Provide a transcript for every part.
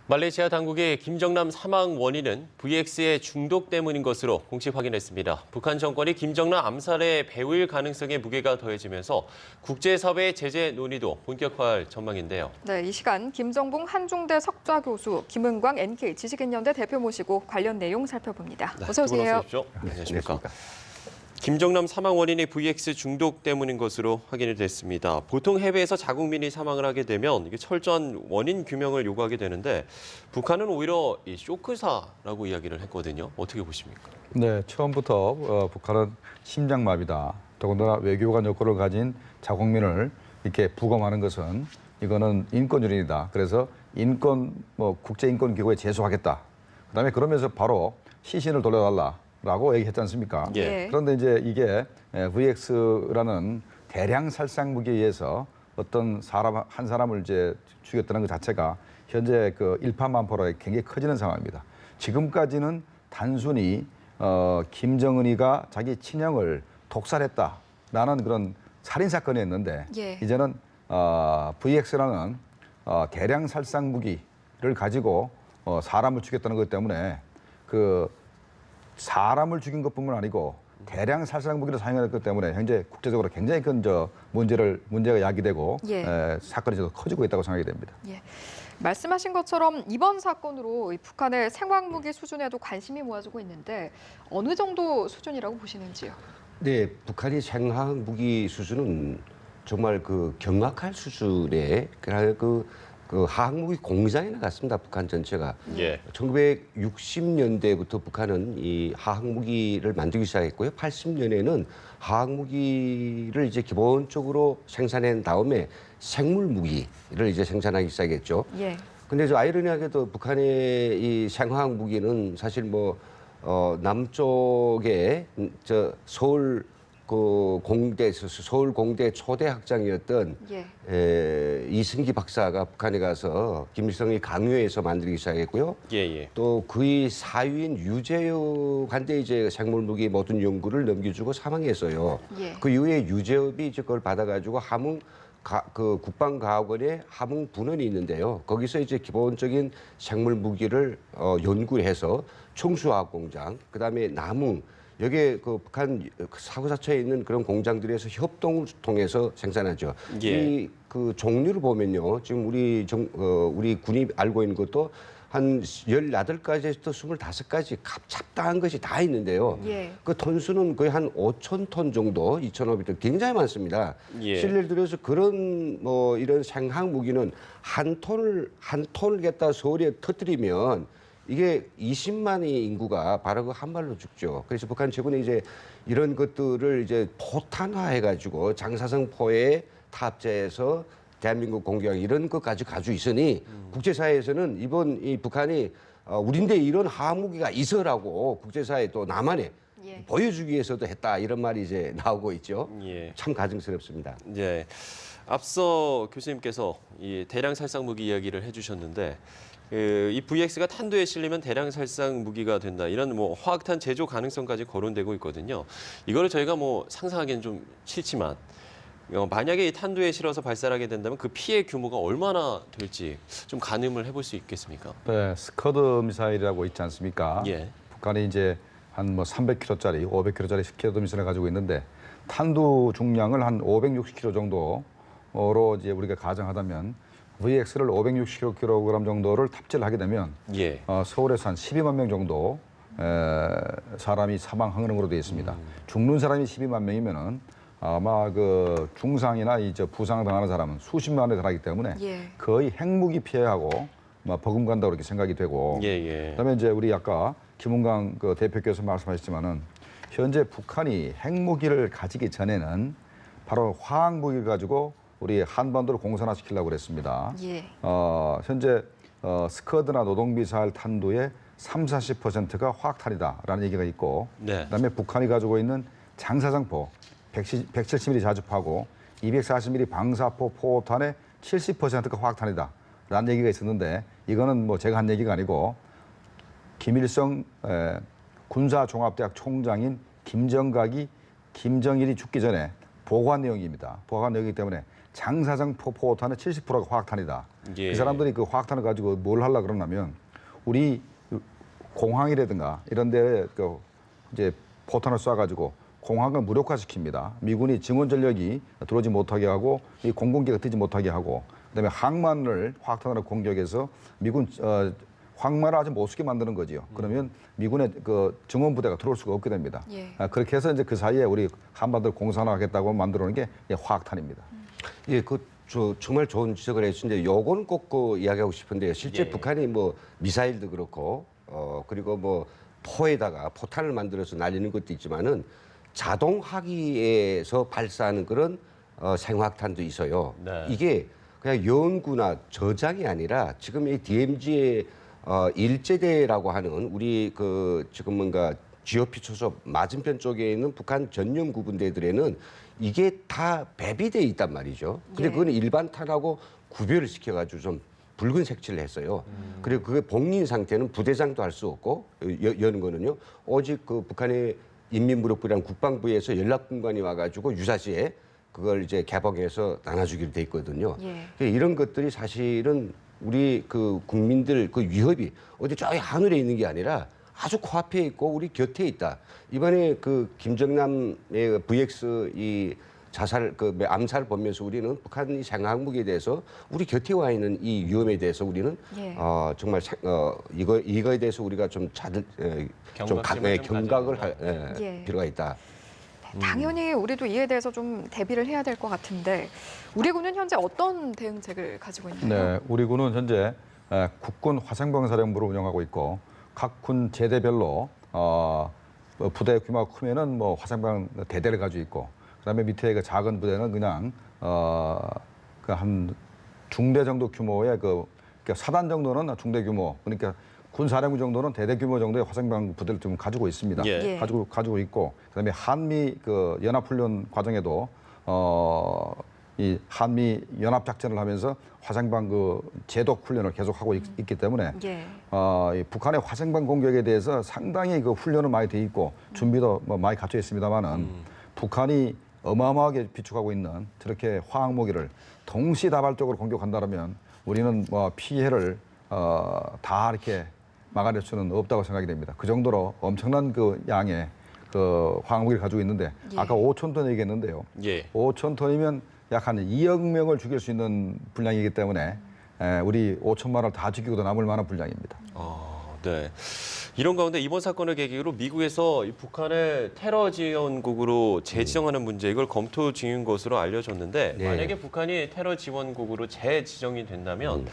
말레이시아 당국이 김정남 사망 원인은 VX의 중독 때문인 것으로 공식 확인했습니다. 북한 정권이 김정남 암살의 배후일 가능성에 무게가 더해지면서 국제사회의 제재 논의도 본격화할 전망인데요. 네, 이 시간 김정봉 한중대 석좌 교수, 김은광 NK 지식인연대 대표 모시고 관련 내용 살펴봅니다. 어서 오세요. 안녕하십니까. 김정남 사망 원인이 VX 중독 때문인 것으로 확인이 됐습니다. 보통 해외에서 자국민이 사망을 하게 되면 이게 철저한 원인 규명을 요구하게 되는데 북한은 오히려 이 쇼크사라고 이야기를 했거든요. 어떻게 보십니까? 네, 처음부터 북한은 심장마비다. 더군다나 외교관 여건을 가진 자국민을 이렇게 부검하는 것은 이거는 인권유린이다. 그래서 국제인권기구에 제소하겠다. 그다음에 그러면서 바로 시신을 돌려달라라고 얘기했지 않습니까? 예. 그런데 이제 이게 VX라는 대량 살상 무기에 의해서 어떤 사람 한 사람을 이제 죽였다는 것 자체가 현재 그 일파만파로 굉장히 커지는 상황입니다. 지금까지는 단순히 김정은이가 자기 친형을 독살했다라는 그런 살인 사건이었는데 이제는 VX라는 대량 살상 무기를 가지고 사람을 죽였다는 것 때문에 그 사람을 죽인 것뿐만 아니고 대량 살상 무기를 사용했기 때문에 현재 국제적으로 굉장히 큰 문제가 야기되고 사건이 더 커지고 있다고 생각이 됩니다. 예. 말씀하신 것처럼 이번 사건으로 북한의 생화무기 수준에도 관심이 모아지고 있는데 어느 정도 수준이라고 보시는지요? 네, 북한의 생화무기 수준은 정말 그 경악할 수준의 그 화학무기 공장에 나갔습니다. 북한 전체가. 예. 1960년대부터 북한은 이 화학무기를 만들기 시작했고요. 80년에는 화학무기를 이제 기본적으로 생산한 다음에 생물무기를 이제 생산하기 시작했죠. 예. 근데 저 아이러니하게도 북한의 이 생화무기는 사실 남쪽에 서울 공대 초대 학장이었던 이승기 박사가 북한에 가서 김일성이 강요해서 만들기 시작했고요. 또 그의 사위인 유재엽한테 이제 생물무기 모든 연구를 넘겨주고 사망했어요. 그 이후에 유재엽이 이제 그걸 받아가지고 국방과학원에 함흥 분원이 있는데요. 거기서 이제 기본적인 생물무기를 연구해서 청수화학공장, 그다음에 남흥, 여기에 그 북한 사고사처에 있는 그런 공장들에서 협동을 통해서 생산하죠. 이 그 종류를 보면요. 지금 우리 군이 알고 있는 것도 한 18가지에서 25가지 잡다한 것이 다 있는데요. 그 톤수는 거의 한 5,000톤 정도, 2,500톤 굉장히 많습니다. 실례를 들어서 그런 이런 생학 무기는 한 톤을 갖다 서울에 터뜨리면 이게 20만의 인구가 바로 그 한 발로 죽죠. 그래서 북한 최근에 이제 이런 것들을 이제 포탄화해가지고 장사성포에 탑재해서 대한민국 공격 이런 것까지 가지고 있으니 국제사회에서는 이번 이 북한이 우리인데 이런 화학무기가 있어라고 국제사회에 또 남한에 보여주기 위해서도 했다 이런 말이 이제 나오고 있죠. 참 가증스럽습니다. 앞서 교수님께서 이 대량 살상 무기 이야기를 해주셨는데 이 VX가 탄도에 실리면 대량 살상 무기가 된다. 이런 화학탄 제조 가능성까지 거론되고 있거든요. 이거를 저희가 상상하기는 좀 싫지만 만약에 이 탄도에 실어서 발사하게 된다면 그 피해 규모가 얼마나 될지 좀 가늠을 해볼 수 있겠습니까? 네, 스커드 미사일이라고 있지 않습니까? 북한이 이제 한 300km짜리, 500km짜리 스커드 미사일을 가지고 있는데 탄두 중량을 한 560kg 정도로 이제 우리가 가정하다면 VX를 560kg 정도를 탑재를 하게 되면 서울에서 한 12만 명 정도 사람이 사망하는 걸로 되어 있습니다. 죽는 사람이 12만 명이면은 아마 그 중상이나 이제 부상 당하는 사람은 수십만에 달하기 때문에 거의 핵무기 피해하고 버금간다고 이렇게 생각이 되고 그다음에 이제 우리 아까 김은광 그 대표께서 말씀하셨지만은 현재 북한이 핵무기를 가지기 전에는 바로 화학무기를 가지고 우리 한반도를 공산화시키려고 그랬습니다. 현재 스커드나 노동미사일 탄두의 30~40%가 화학탄이다라는 얘기가 있고 그다음에 북한이 가지고 있는 장사정포 170mm 자주포하고 240mm 방사포 포탄의 70%가 화학탄이다라는 얘기가 있었는데 이거는 제가 한 얘기가 아니고 김일성 군사종합대학 총장인 김정각이 김정일이 죽기 전에 보고한 내용입니다. 보고한 내용이기 때문에 장사정 포탄의 70%가 화학탄이다. 예. 그 사람들이 그 화학탄을 가지고 뭘 하려 그러냐면 우리 공항이라든가 이런 데 그 이제 포탄을 쏴가지고 공항을 무력화시킵니다. 미군이 증원 전력이 들어오지 못하게 하고 이 공군기가 뜨지 못하게 하고 그다음에 항만을 화학탄으로 공격해서 미군 항만을 아주 못쓰게 만드는 거지요. 그러면 미군의 그 증원 부대가 들어올 수가 없게 됩니다. 예. 그렇게 해서 이제 그 사이에 우리 한반도를 공산화하겠다고 만들어놓은 게 화학탄입니다. 예, 정말 좋은 지적을 해주신데 요거는 꼭 이야기하고 싶은데요. 실제 예. 북한이 뭐 미사일도 그렇고 그리고 뭐 포에다가 포탄을 만들어서 날리는 것도 있지만은 자동 하기에서 발사하는 그런 생화학탄도 있어요. 네. 이게 그냥 연구나 저장이 아니라 지금 이 DMZ의 일제대라고 하는 우리 그 지금 뭔가 GOP 초소 맞은편 쪽에 있는 북한 전용 구분대들에는 이게 다 배비돼 있단 말이죠. 근데 예. 그거는 일반 탄하고 구별을 시켜가지고 좀 붉은 색칠을 했어요. 그리고 그게 복린 상태는 부대장도 할 수 없고 여는 거는요. 오직 그 북한의 인민무력부라는 국방부에서 연락군관이 와가지고 유사시에 그걸 이제 개방해서 나눠주기로 돼 있거든요. 예. 이런 것들이 사실은 우리 그 국민들 그 위협이 어디 저기 하늘에 있는 게 아니라 아주 코앞에 있고 우리 곁에 있다. 이번에 그 김정남의 VX 이 자살 그 암살을 보면서 우리는 북한이 생화학무기에 대해서 우리 곁에 와 있는 이 위험에 대해서 우리는 예. 정말 이거에 대해서 우리가 좀 경각심을 좀 경각을 가져야 할 예. 필요가 있다. 당연히 우리도 이에 대해서 좀 대비를 해야 될 것 같은데 우리 군은 현재 어떤 대응책을 가지고 있나요? 네, 우리 군은 현재 국군 화생방사령부를 운영하고 있고 각 군 제대별로 부대 규모가 크면은 뭐 화생방 대대를 가지고 있고 그다음에 밑에 그 작은 부대는 그냥 그 한 중대 정도 규모의 그러니까 사단 정도는 중대 규모 그러니까 군사령부 정도는 대대 규모 정도의 화생방 부대를 좀 가지고 있습니다. 예. 예. 가지고 있고 그다음에 한미 그 연합훈련 과정에도 이 한미 연합 작전을 하면서 화생방 그 제독 훈련을 계속하고 있기 때문에 예. 이 북한의 화생방 공격에 대해서 상당히 그 훈련은 많이 돼 있고 준비도 뭐 많이 갖춰 있습니다만은 북한이 어마어마하게 비축하고 있는 저렇게 화학 무기를 동시다발적으로 공격한다면 우리는 뭐 피해를 다 이렇게 막아낼 수는 없다고 생각이 됩니다. 그 정도로 엄청난 그 양의 그 화학 무기를 가지고 있는데 예. 아까 5천 톤 얘기했는데요. 예. 5천 톤이면 약 한 2억 명을 죽일 수 있는 분량이기 때문에 우리 5천만 원을 다 죽이고도 남을 만한 분량입니다. 네. 이런 가운데 이번 사건을 계기로 미국에서 이 북한을 테러 지원국으로 재지정하는 문제 이걸 검토 중인 것으로 알려졌는데 네. 만약에 북한이 테러 지원국으로 재지정이 된다면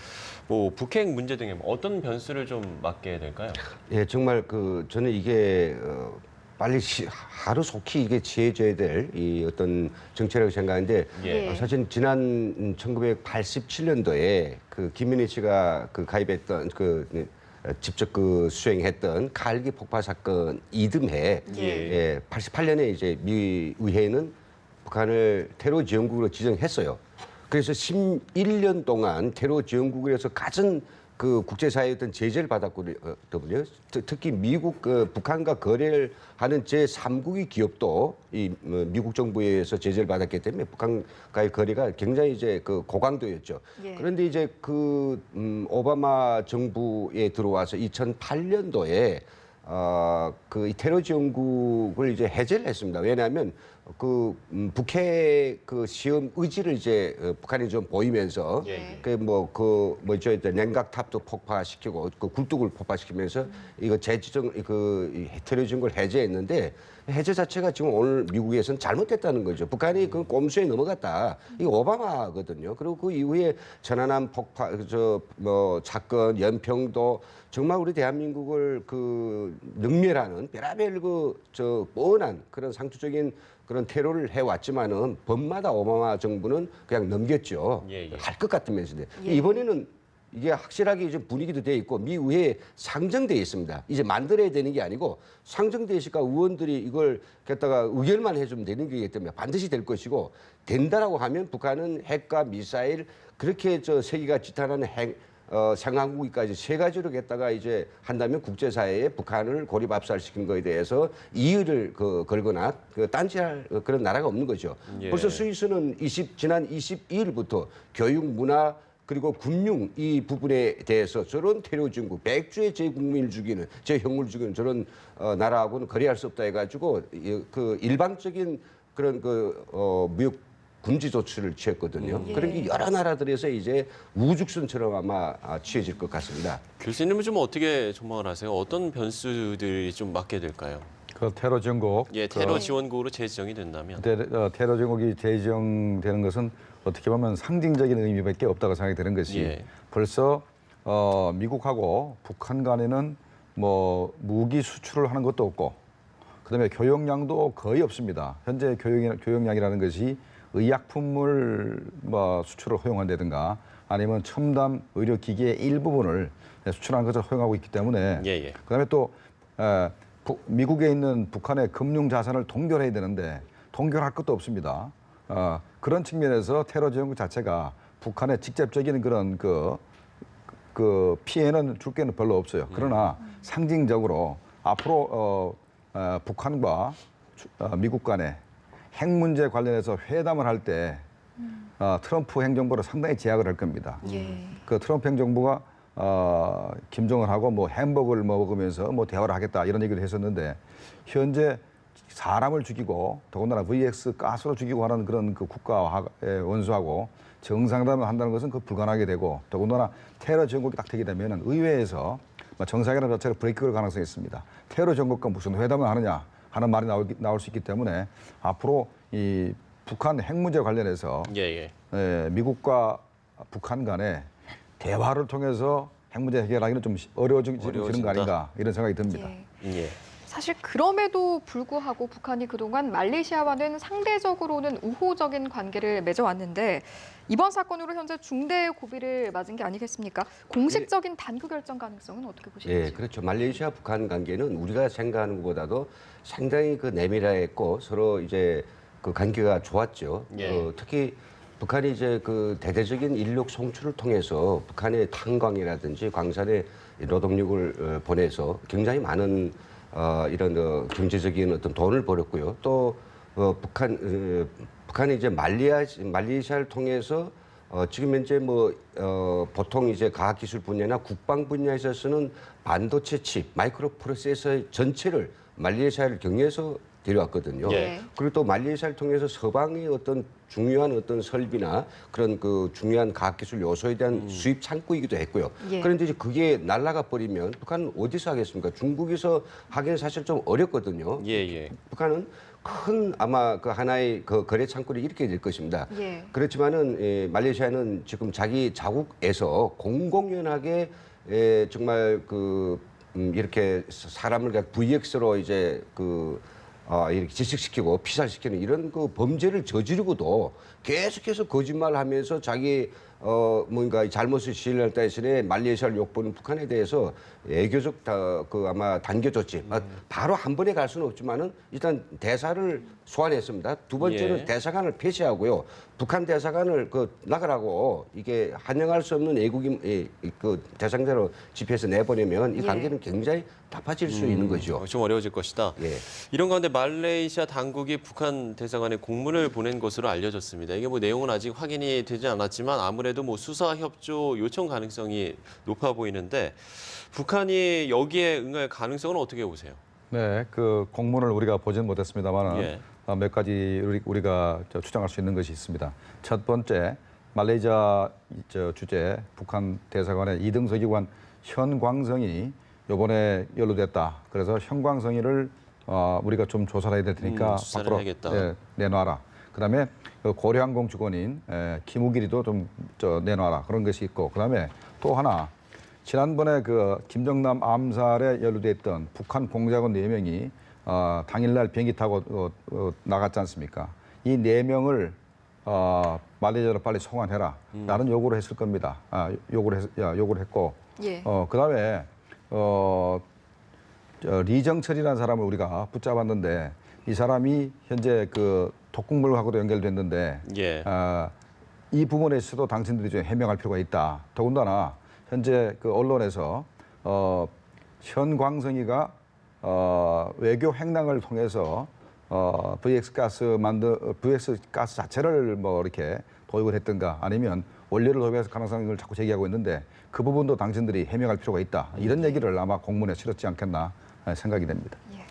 뭐 북핵 문제 등에 어떤 변수를 좀 맞게 될까요? 예, 정말 저는 이게 빨리 하루 속히 이게 지혜져야 될 이 어떤 정책이라고 생각하는데 예. 사실 지난 1987년도에 그 김민희 씨가 그 가입했던 직접 수행했던 칼기 폭파 사건 이듬해 예. 88년에 이제 미 의회는 북한을 테러 지원국으로 지정했어요. 그래서 11년 동안 테러 지원국에서 가진 그 국제사회의 어떤 제재를 받았거든요. 특히 미국 북한과 거래를 하는 제3국의 기업도 이 미국 정부에 의해서 제재를 받았기 때문에 북한과의 거래가 굉장히 이제 그 고강도였죠. 예. 그런데 이제 오바마 정부에 들어와서 2008년도에 이 테러 지원국을 이제 해제를 했습니다. 왜냐하면 북핵 시험 의지를 이제 북한이 좀 보이면서 예. 냉각탑도 폭파시키고 굴뚝을 폭파시키면서 이거 재지정 테러 지원국을 해제했는데 해제 자체가 지금 오늘 미국에서는 잘못됐다는 거죠. 북한이 그 꼼수에 넘어갔다. 이게 오바마거든요. 그리고 그 이후에 천안함 폭파 사건, 연평도 정말 우리 대한민국을 능멸하는 별의별 뻔한 그런 상투적인 그런 테러를 해왔지만은 법마다 오바마 정부는 그냥 넘겼죠. 예, 예. 할 것 같으면서. 예. 이번에는 이게 확실하게 이제 분위기도 돼 있고 미 의회에 상정돼 있습니다. 이제 만들어야 되는 게 아니고 상정돼 있으니까 의원들이 이걸 갖다가 의결만 해주면 되는 거기 때문에 반드시 될 것이고 된다라고 하면 북한은 핵과 미사일 그렇게 세계가 지탄하는 상하무기까지 세 가지로 했다가 이제 한다면 국제사회에 북한을 고립 압살시킨 거에 대해서 이의를 걸거나 딴지할 그런 나라가 없는 거죠. 예. 벌써 스위스는 지난 22일부터 교육, 문화 그리고 금융 이 부분에 대해서 저런 테러 중국, 백주의 제 국민을 죽이는, 제 형을 죽이는 저런 나라하고는 거래할 수 없다 해가지고 그 일방적인 그런 무역 금지 조치를 취했거든요. 예. 그런 게 여러 나라들에서 이제 우죽순처럼 아마 취해질 것 같습니다. 교수님은 좀 어떻게 전망을 하세요? 어떤 변수들이 좀 맞게 될까요? 그 테러 전국, 예, 테러 지원국으로 재지정이 된다면. 테러 전국이 재지정되는 것은 어떻게 보면 상징적인 의미밖에 없다고 생각이 되는 것이 예. 벌써 미국하고 북한 간에는 뭐 무기 수출을 하는 것도 없고 그다음에 교역량도 거의 없습니다. 현재 교역량이라는 것이 의약품물 수출을 허용한다든가 아니면 첨단 의료기기의 일부분을 수출하는 것을 허용하고 있기 때문에 예. 그다음에 또 미국에 있는 북한의 금융 자산을 동결해야 되는데 동결할 것도 없습니다. 그런 측면에서 테러 지원국 자체가 북한의 직접적인 그런 그 피해는 줄 게는 별로 없어요. 그러나 상징적으로 앞으로 북한과 미국 간에 핵 문제 관련해서 회담을 할 때 트럼프 행정부로 상당히 제약을 할 겁니다. 예. 그 트럼프 행정부가 김정은하고 뭐 햄버거를 먹으면서 뭐 대화를 하겠다 이런 얘기를 했었는데 현재 사람을 죽이고 더군다나 VX 가스로 죽이고 하는 그런 그 국가의 원수하고 정상회담을 한다는 것은 그 불가능하게 되고 더군다나 테러 전국이 딱 되게 되면은 의회에서 정상회담 자체가 브레이크 걸 가능성이 있습니다. 테러 전국과 무슨 회담을 하느냐 하는 말이 나올 수 있기 때문에 앞으로 이 북한 핵 문제 관련해서 미국과 북한 간에 대화를 통해서 핵 문제 해결하기는 좀 어려워지는 거 아닌가 이런 생각이 듭니다. 예. 사실 그럼에도 불구하고 북한이 그동안 말레이시아와는 상대적으로는 우호적인 관계를 맺어왔는데 이번 사건으로 현재 중대 고비를 맞은 게 아니겠습니까? 공식적인 단구 결정 가능성은 어떻게 보시는지? 예, 그렇죠. 말레이시아 북한 관계는 우리가 생각하는 것보다도 상당히 내밀했고 서로 이제 그 관계가 좋았죠. 예. 특히 북한이 이제 그 대대적인 인력 송출을 통해서 북한의 탄광이라든지 광산에 노동력을 보내서 굉장히 많은 이런 경제적인 어떤 돈을 벌었고요. 또 북한이 이제 말레이시아를 통해서 지금 현재 보통 이제 과학기술 분야나 국방 분야에서 쓰는 반도체 칩, 마이크로 프로세서 전체를 말레이시아를 경유해서 데려왔거든요. 예. 그리고 또 말레이시아를 통해서 서방의 어떤 중요한 어떤 설비나 그런 그 중요한 과학기술 요소에 대한 수입 창구이기도 했고요. 예. 그런데 이제 그게 날아가 버리면 북한은 어디서 하겠습니까? 중국에서 하기는 사실 좀 어렵거든요. 예. 북한은 큰 아마 그 하나의 그 거래 창구를 일으키게 될 것입니다. 예. 그렇지만은 말레이시아는 지금 자기 자국에서 공공연하게 정말 이렇게 사람을 VX로 이제 이렇게 질식시키고 피살시키는 이런 그 범죄를 저지르고도 계속해서 거짓말하면서 자기 뭔가 잘못을 시인할 대신에 말레이시아를 욕보는 북한에 대해서 애교적 아마 단계 조치 바로 한 번에 갈 수는 없지만은 일단 대사를 소환했습니다. 두 번째는 예. 대사관을 폐지하고요. 북한 대사관을 나가라고 이게 한영할 수 없는 애국인 그 대상자로 집회에서 내보내면 이 관계는 굉장히 나빠질 수 있는 거죠. 좀 어려워질 것이다. 예. 이런 가운데 말레이시아 당국이 북한 대사관에 공문을 보낸 것으로 알려졌습니다. 이게 내용은 아직 확인이 되지 않았지만 아무래도 수사 협조 요청 가능성이 높아 보이는데 북한이 여기에 응할 가능성은 어떻게 보세요? 네, 그 공문을 우리가 보지는 못했습니다만 예. 몇 가지 우리가 추정할 수 있는 것이 있습니다. 첫 번째, 말레이시아 주재 북한 대사관의 이등서기관 현광성이 이번에 연루됐다. 그래서 현광성이를 우리가 좀 조사를 해야 될 테니까 수사를 해야겠다. 내놔라. 그다음에 고려항공 직원인 김우길이도 좀 내놔라. 그런 것이 있고 그다음에 또 하나 지난번에 그 김정남 암살에 연루됐던 북한 공작원 4명이 당일날 비행기 타고 나갔지 않습니까? 이 4명을 말레이시아로 빨리 송환해라. 라는 요구를 했을 겁니다. 요구를 했고 예. 그다음에 리정철이라는 사람을 우리가 붙잡았는데 이 사람이 현재 그 독극물하고도 연결됐는데 예. 이 부분에 있어도 당신들이 좀 해명할 필요가 있다. 더군다나 현재 그 언론에서 현광성이가 외교 행랑을 통해서 VX 가스 자체를 뭐 이렇게 도입을 했던가 아니면 원료를 도입해서 가능성을 자꾸 제기하고 있는데 그 부분도 당신들이 해명할 필요가 있다. 이런 얘기를 아마 공문에 실었지 않겠나 생각이 됩니다. 예. 네,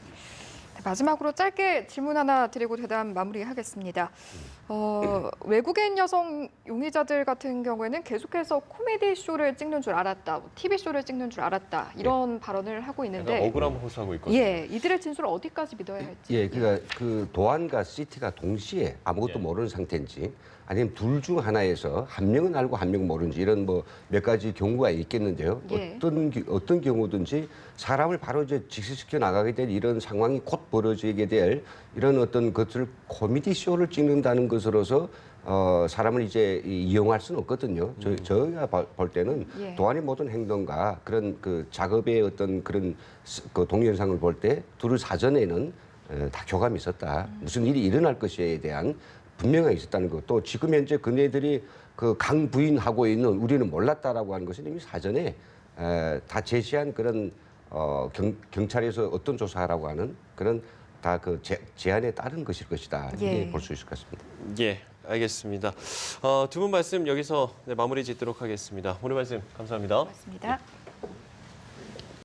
마지막으로 짧게 질문 하나 드리고 대담 마무리하겠습니다. 외국인 여성 용의자들 같은 경우에는 계속해서 코미디 쇼를 찍는 줄 알았다, TV 쇼를 찍는 줄 알았다 이런 발언을 하고 있는데 억울함 호소하고 있거든요. 예, 이들의 진술을 어디까지 믿어야 할지. 예, 그러니까 그 도안과 시티가 동시에 아무것도 모르는 상태인지 아니면 둘 중 하나에서 한 명은 알고 한 명은 모르는지 이런 뭐 몇 가지 경우가 있겠는데요. 예. 어떤 경우든지 사람을 바로 이제 직시시켜 나가게 될 이런 상황이 곧 벌어지게 될 이런 어떤 것을 코미디 쇼를 찍는다는 것으로서 사람을 이제 이용할 수는 없거든요. 저희가 볼 때는 예. 도안의 모든 행동과 그런 그 작업의 어떤 그런 그 동영상을 볼 때 둘을 사전에는 다 교감이 있었다. 무슨 일이 일어날 것에 대한 분명하게 있었다는 것. 또 지금 현재 그네들이 그 강 부인하고 있는 우리는 몰랐다라고 하는 것은 이미 사전에 다 제시한 그런 경찰에서 어떤 조사하라고 하는 그런 다 그 제안에 따른 것일 것이다. 이렇게 예. 볼 수 있을 것 같습니다. 예, 알겠습니다. 두 분 말씀 여기서 마무리 짓도록 하겠습니다. 오늘 말씀 감사합니다. 맞습니다.